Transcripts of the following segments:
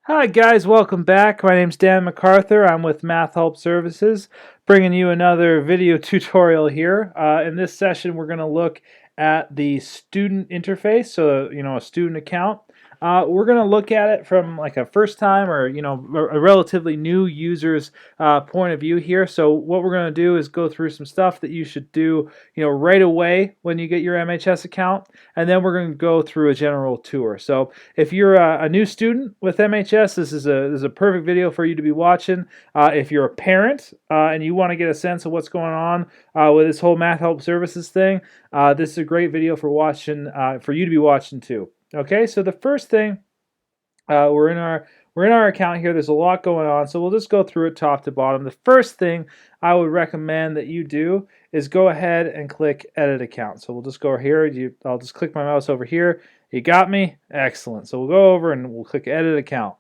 Hi guys, welcome back. My name's Dan MacArthur. I'm with Math Help Services, bringing you another video tutorial here. In this session, we're going to look at the student interface, so a student account. We're going to look at it from like a first time or a relatively new user's point of view here. So what we're going to do is go through some stuff that you should do right away when you get your MHS account, and then we're going to go through a general tour. So if you're a new student with MHS, this is a perfect video for you to be watching. If you're a parent and you want to get a sense of what's going on with this whole Math Help Services thing, this is a great video for you to be watching too. Okay, so the first thing, we're in our account here. There's a lot going on, so we'll just go through it top to bottom. The first thing I would recommend that you do is go ahead and click Edit Account. So we'll just go here. I'll just click my mouse over here. You got me? Excellent. So we'll go over and we'll click Edit Account.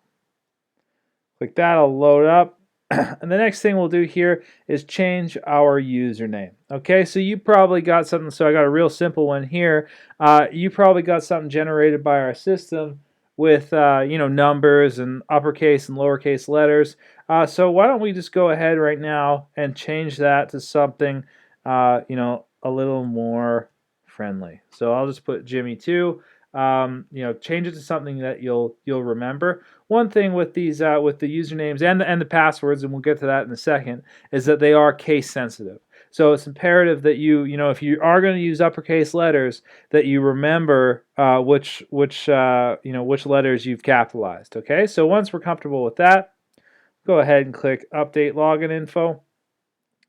Click that. I'll load up. And the next thing we'll do here is change our username. Okay, so you probably got something. So I got a real simple one here. You probably got something generated by our system with numbers and uppercase and lowercase letters. So why don't we just go ahead right now and change that to something a little more friendly. So I'll just put Jimmy2. Change it to something that you'll remember. One thing with these with the usernames and the passwords, and we'll get to that in a second, is that they are case sensitive. So it's imperative that if you are going to use uppercase letters, that you remember which letters you've capitalized. Okay, so once we're comfortable with that, go ahead and click Update Login Info.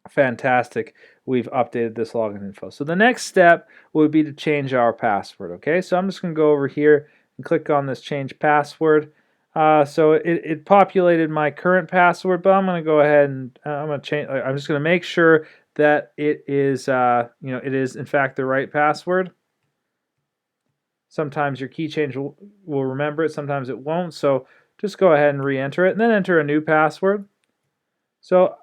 Fantastic. We've updated this login info. So the next step would be to change our password. Okay, so I'm just going to go over here and click on this change password. So it populated my current password, but I'm going to go ahead and I'm going to change. I'm just going to make sure that it is it is in fact the right password. Sometimes your key change will remember it, sometimes it won't. So just go ahead and re-enter it, and then enter a new password. So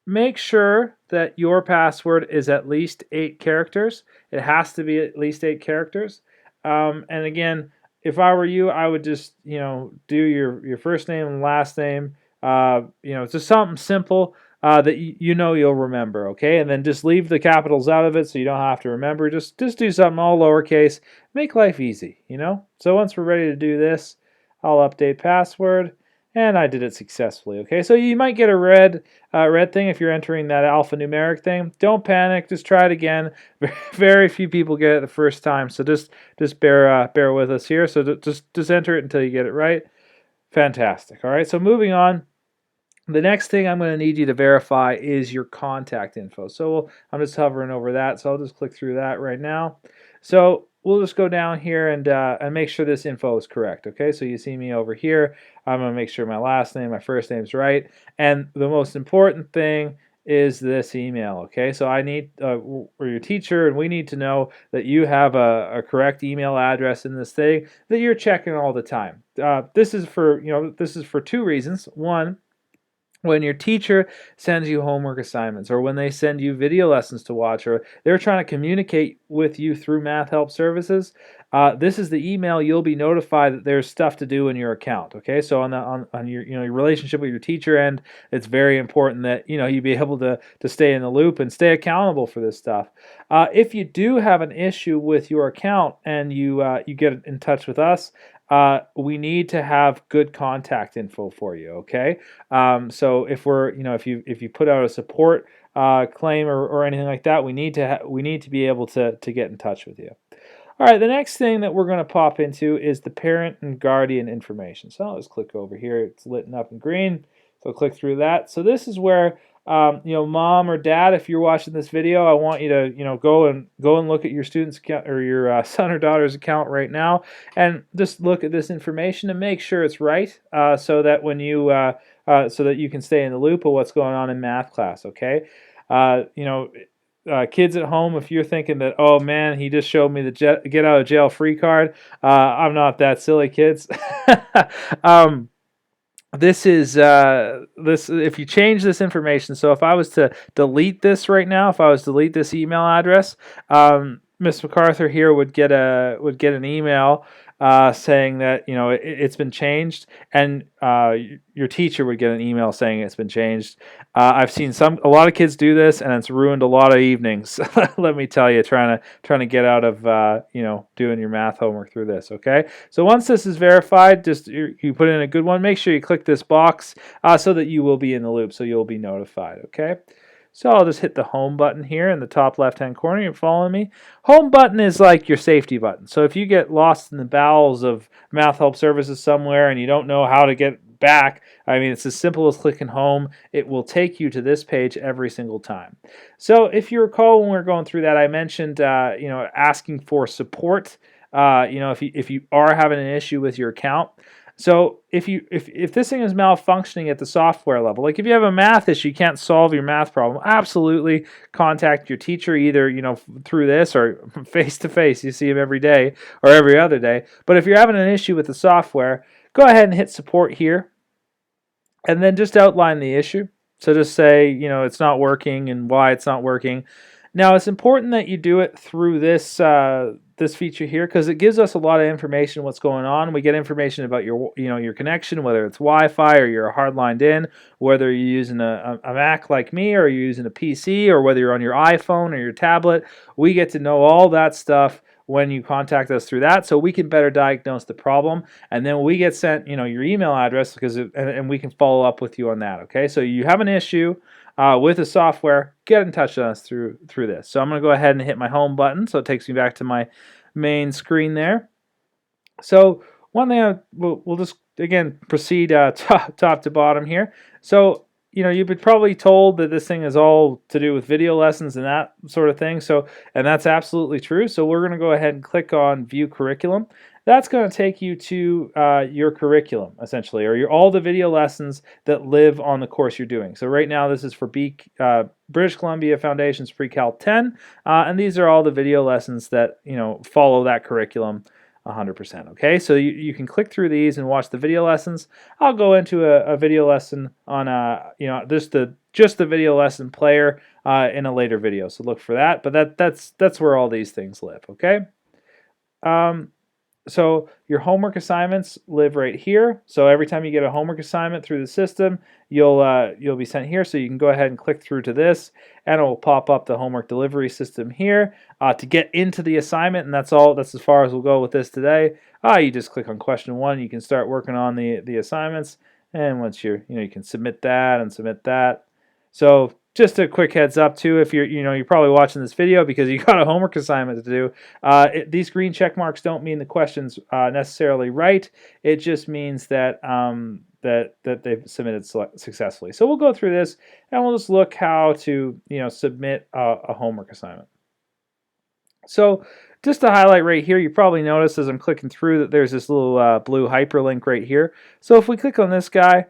make sure that your password is at least 8 characters. It has to be at least 8 characters. And again, if I were you, I would just do your first name and last name. Just something simple that you'll remember. Okay, and then just leave the capitals out of it so you don't have to remember. Just do something all lowercase. Make life easy. So once we're ready to do this, I'll update password. And I did it successfully. Okay, so you might get a red thing if you're entering that alphanumeric thing. Don't panic. Just try it again. Very few people get it the first time, so just bear with us here. So just enter it until you get it right. Fantastic. All right. So moving on. The next thing I'm going to need you to verify is your contact info. So I'm just hovering over that. So I'll just click through that right now. So we'll just go down here and make sure this info is correct. Okay, so you see me over here. I'm going to make sure my last name, my first name is right. And the most important thing is this email. Okay, so I need, or your teacher, and we need to know that you have a correct email address in this thing that you're checking all the time. This is for 2 reasons. One, when your teacher sends you homework assignments, or when they send you video lessons to watch, or they're trying to communicate with you through Math Help Services, this is the email you'll be notified that there's stuff to do in your account. Okay, so on your your relationship with your teacher end, it's very important that you be able to stay in the loop and stay accountable for this stuff. If you do have an issue with your account and you get in touch with us, we need to have good contact info for you. Okay, so if you put out a support claim or anything like that, we need to be able to get in touch with you. All right, the next thing that we're going to pop into is the parent and guardian information. So I'll just click over here. It's lit up in green, so click through that. So this is where mom or dad, if you're watching this video, I want you to go and look at your student's account or your son or daughter's account right now, and just look at this information and make sure it's right, so that when so that you can stay in the loop of what's going on in math class. Okay, kids at home, if you're thinking that, oh man, he just showed me the get out of jail free card, I'm not that silly, kids. This is if you change this information. So if I was to delete this right now, if I was to delete this email address, Miss MacArthur here would get an email saying that it's been changed, and your teacher would get an email saying it's been changed. I've seen a lot of kids do this, and it's ruined a lot of evenings. Let me tell you, trying to get out of doing your math homework through this. Okay, so once this is verified, just you put in a good one. Make sure you click this box so that you will be in the loop, so you'll be notified. Okay. So I'll just hit the home button here in the top left-hand corner. You're following me? Home button is like your safety button. So if you get lost in the bowels of Math Help Services somewhere and you don't know how to get back, I mean, it's as simple as clicking home. It will take you to this page every single time. So if you recall when we were going through that, I mentioned, asking for support. If you are having an issue with your account. So if this thing is malfunctioning at the software level, like if you have a math issue, you can't solve your math problem, absolutely contact your teacher either through this or face to face. You see him every day or every other day. But if you're having an issue with the software, go ahead and hit support here, and then just outline the issue. So just say it's not working and why it's not working. Now it's important that you do it through this this feature here because it gives us a lot of information what's going on. We get information about your connection, whether it's Wi-Fi or you're hardlined in, whether you're using a Mac like me or you're using a PC, or whether you're on your iPhone or your tablet. We get to know all that stuff when you contact us through that, so we can better diagnose the problem, and then we get sent your email address and we can follow up with you on that. Okay, so you have an issue with the software, get in touch with us through this. So I'm going to go ahead and hit my home button, so it takes me back to my main screen there. So one thing we'll just again proceed top to bottom here. So you've been probably told that this thing is all to do with video lessons and that sort of thing. And that's absolutely true. So we're going to go ahead and click on View Curriculum. That's going to take you to your curriculum, essentially, or all the video lessons that live on the course you're doing. So right now, this is for British Columbia Foundations Pre-Cal 10, and these are all the video lessons that follow that curriculum 100%. Okay, so you can click through these and watch the video lessons. I'll go into a video lesson on just the video lesson player in a later video. So look for that. But that's where all these things live. Okay. So your homework assignments live right here. So every time you get a homework assignment through the system, you'll be sent here. So you can go ahead and click through to this, and it will pop up the homework delivery system here to get into the assignment. And that's all. That's as far as we'll go with this today. You just click on question 1. You can start working on the assignments, and once you can submit that and submit that. So just a quick heads up too, if you're probably watching this video because you got a homework assignment to do. These green check marks don't mean the question's necessarily right. It just means that that they've submitted successfully. So we'll go through this and we'll just look how to submit a homework assignment. So just to highlight right here, you probably noticed as I'm clicking through that there's this little blue hyperlink right here. So if we click on this guy,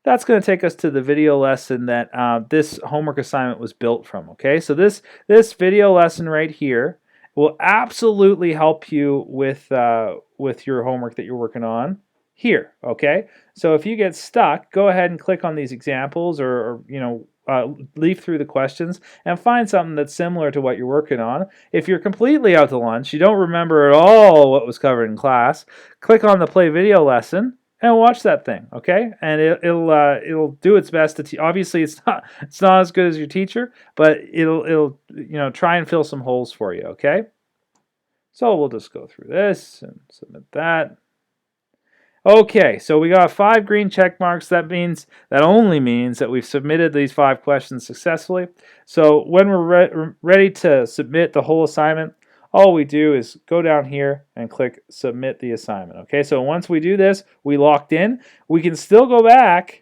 that's going to take us to the video lesson that this homework assignment was built from. Okay, so this video lesson right here will absolutely help you with your homework that you're working on here. Okay, so if you get stuck, go ahead and click on these examples or leaf through the questions and find something that's similar to what you're working on. If you're completely out to lunch, you don't remember at all what was covered in class, click on the play video lesson and watch that thing, okay? And it'll do its best to obviously it's not as good as your teacher, but it'll try and fill some holes for you, okay? So we'll just go through this and submit that. Okay, so we got 5 green check marks. That only means that we've submitted these 5 questions successfully. So when we're ready to submit the whole assignment, all we do is go down here and click submit the assignment. Okay, so once we do this, we locked in. We can still go back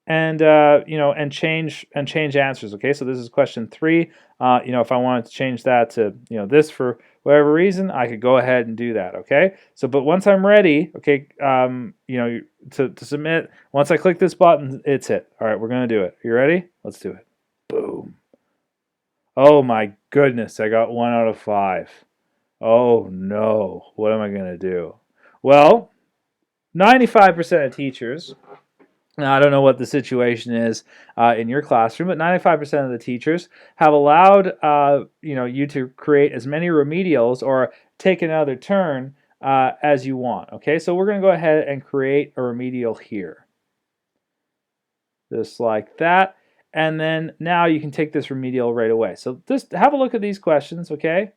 and and change answers. Okay, so this is question 3. If I wanted to change that to this for whatever reason, I could go ahead and do that. Okay, so but once I'm ready, okay, to submit, once I click this button, it's it. All right, we're gonna do it. You ready? Let's do it. Boom. Oh my goodness, I got 1 out of 5. Oh no, what am I going to do? Well, 95% of teachers, now I don't know what the situation is in your classroom, but 95% of the teachers have allowed you to create as many remedials or take another turn as you want. Okay, so we're going to go ahead and create a remedial here. Just like that. And then now you can take this remedial right away. So just have a look at these questions, okay?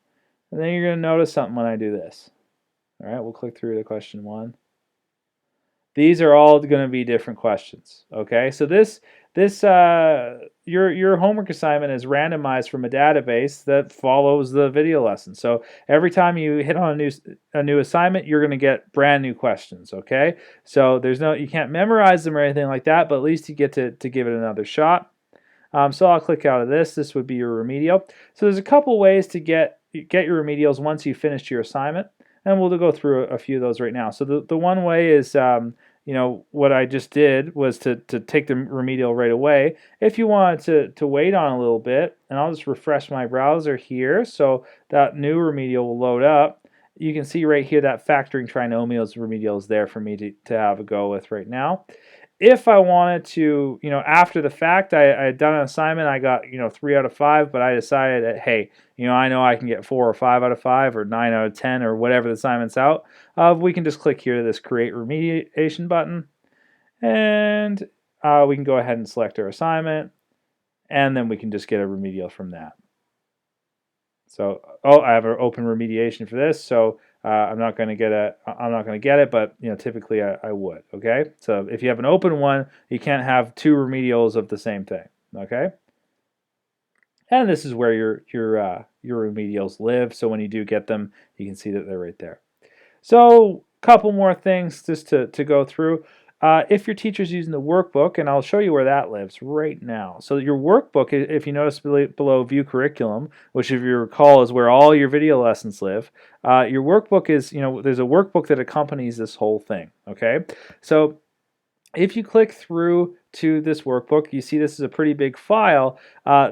And then you're going to notice something when I do this. All right, we'll click through to question 1. These are all going to be different questions, okay? So your homework assignment is randomized from a database that follows the video lesson. So every time you hit on a new assignment, you're going to get brand new questions, okay? So you can't memorize them or anything like that, but at least you get to give it another shot. So I'll click out of this. This would be your remedial. So there's a couple ways to get your remedials once you've finished your assignment, and we'll go through a few of those right now. So the one way is, what I just did was to take the remedial right away. If you wanted to wait on a little bit, and I'll just refresh my browser here, so that new remedial will load up. You can see right here that factoring trinomials remedial is there for me to have a go with right now. If I wanted to, after the fact, I had done an assignment, I got, 3 out of 5, but I decided that, hey, I know I can get 4 or 5 out of 5 or 9 out of 10 or whatever the assignment's out. We can just click here to this Create Remediation button, and we can go ahead and select our assignment, and then we can just get a remedial from that. So, I have an open remediation for this, so I'm not going to get it, but typically I would. Okay, so if you have an open one, you can't have 2 remedials of the same thing. Okay, and this is where your remedials live. So when you do get them, you can see that they're right there. So a couple more things just to go through. If your teacher's using the workbook, and I'll show you where that lives right now. So your workbook, if you notice below View Curriculum, which if you recall is where all your video lessons live, your workbook is, there's a workbook that accompanies this whole thing, okay? So if you click through to this workbook, you see this is a pretty big file.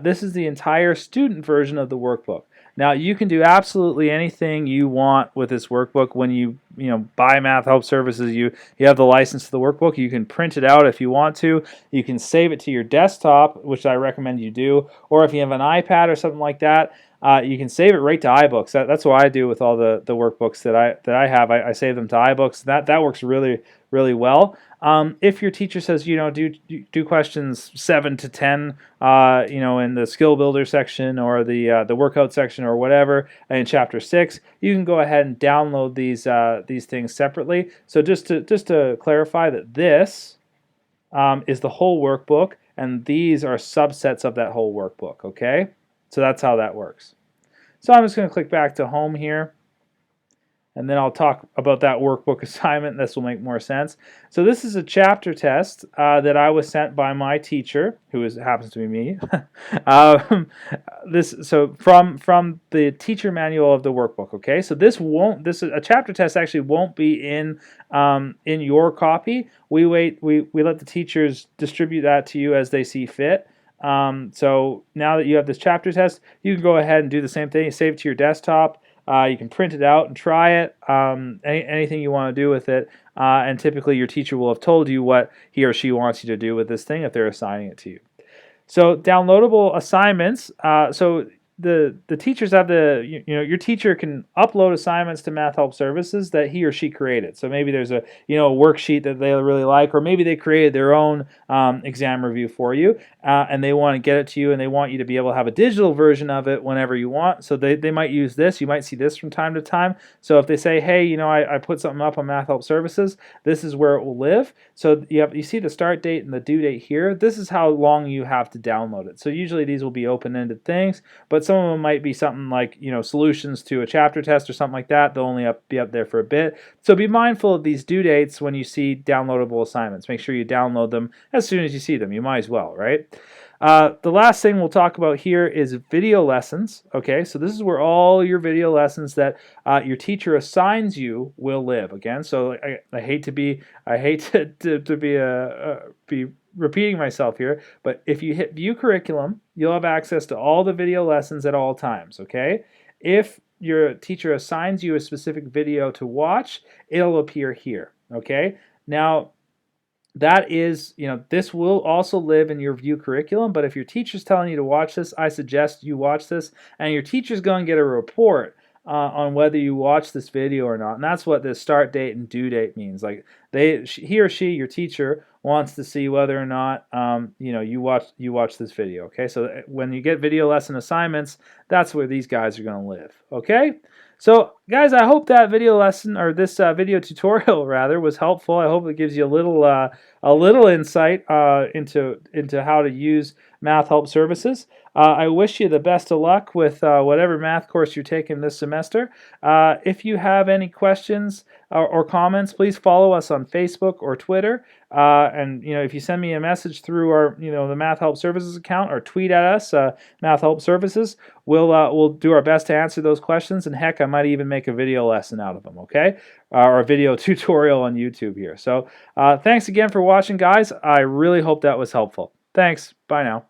This is the entire student version of the workbook. Now you can do absolutely anything you want with this workbook. When you buy Math Help Services, you have the license to the workbook. You can print it out if you want to. You can save it to your desktop, which I recommend you do. Or if you have an iPad or something like that, you can save it right to iBooks. That's what I do with all the workbooks that I have. I save them to iBooks. That works really, really well. If your teacher says, do questions 7 to 10, in the skill builder section or the workout section or whatever in chapter 6, you can go ahead and download these things separately. So just to clarify that this is the whole workbook, and these are subsets of that whole workbook. Okay, so that's how that works. So I'm just going to click back to home here, and then I'll talk about that workbook assignment. This will make more sense. So this is a chapter test that I was sent by my teacher, who happens to be me. From the teacher manual of the workbook. Okay, so a chapter test actually won't be in your copy. We let the teachers distribute that to you as they see fit. So now that you have this chapter test, you can go ahead and do the same thing. You save it to your desktop. You can print it out and try it, anything you want to do with it, and typically your teacher will have told you what he or she wants you to do with this thing if they're assigning it to you. So downloadable assignments, so the teachers have your teacher can upload assignments to Math Help Services that he or she created. So maybe there's a worksheet that they really like, or maybe they created their own exam review for you, and they want to get it to you, and they want you to be able to have a digital version of it whenever you want. So they might use this. You might see this from time to time. So if they say, hey, I put something up on Math Help Services, this is where it will live. So you see the start date and the due date here. This is how long you have to download it. So usually these will be open-ended things, but some of them might be something like solutions to a chapter test or something like that. They'll only be up there for a bit. So be mindful of these due dates when you see downloadable assignments. Make sure you download them as soon as you see them. You might as well, right? The last thing we'll talk about here is video lessons. Okay, so this is where all your video lessons that your teacher assigns you will live. Again, so I hate to be repeating myself here, but if you hit View Curriculum, you'll have access to all the video lessons at all times. Okay, if your teacher assigns you a specific video to watch, it'll appear here. Okay, now that is, this will also live in your View Curriculum, but if your teacher's telling you to watch this, I suggest you watch this, and your teacher's going to get a report on whether you watch this video or not. And that's what the start date and due date means. Like he or she, your teacher, wants to see whether or not you watch this video. Okay, so when you get video lesson assignments, that's where these guys are going to live. Okay. So guys, I hope that video lesson, or this video tutorial rather, was helpful. I hope it gives you a little insight into how to use Math Help Services. I wish you the best of luck with whatever math course you're taking this semester. If you have any questions or comments, please follow us on Facebook or Twitter. And if you send me a message through our the Math Help Services account, or tweet at us, Math Help Services, we'll do our best to answer those questions. And heck, I might even make a video lesson out of them. Okay, or a video tutorial on YouTube here. So thanks again for watching, guys. I really hope that was helpful. Thanks. Bye now.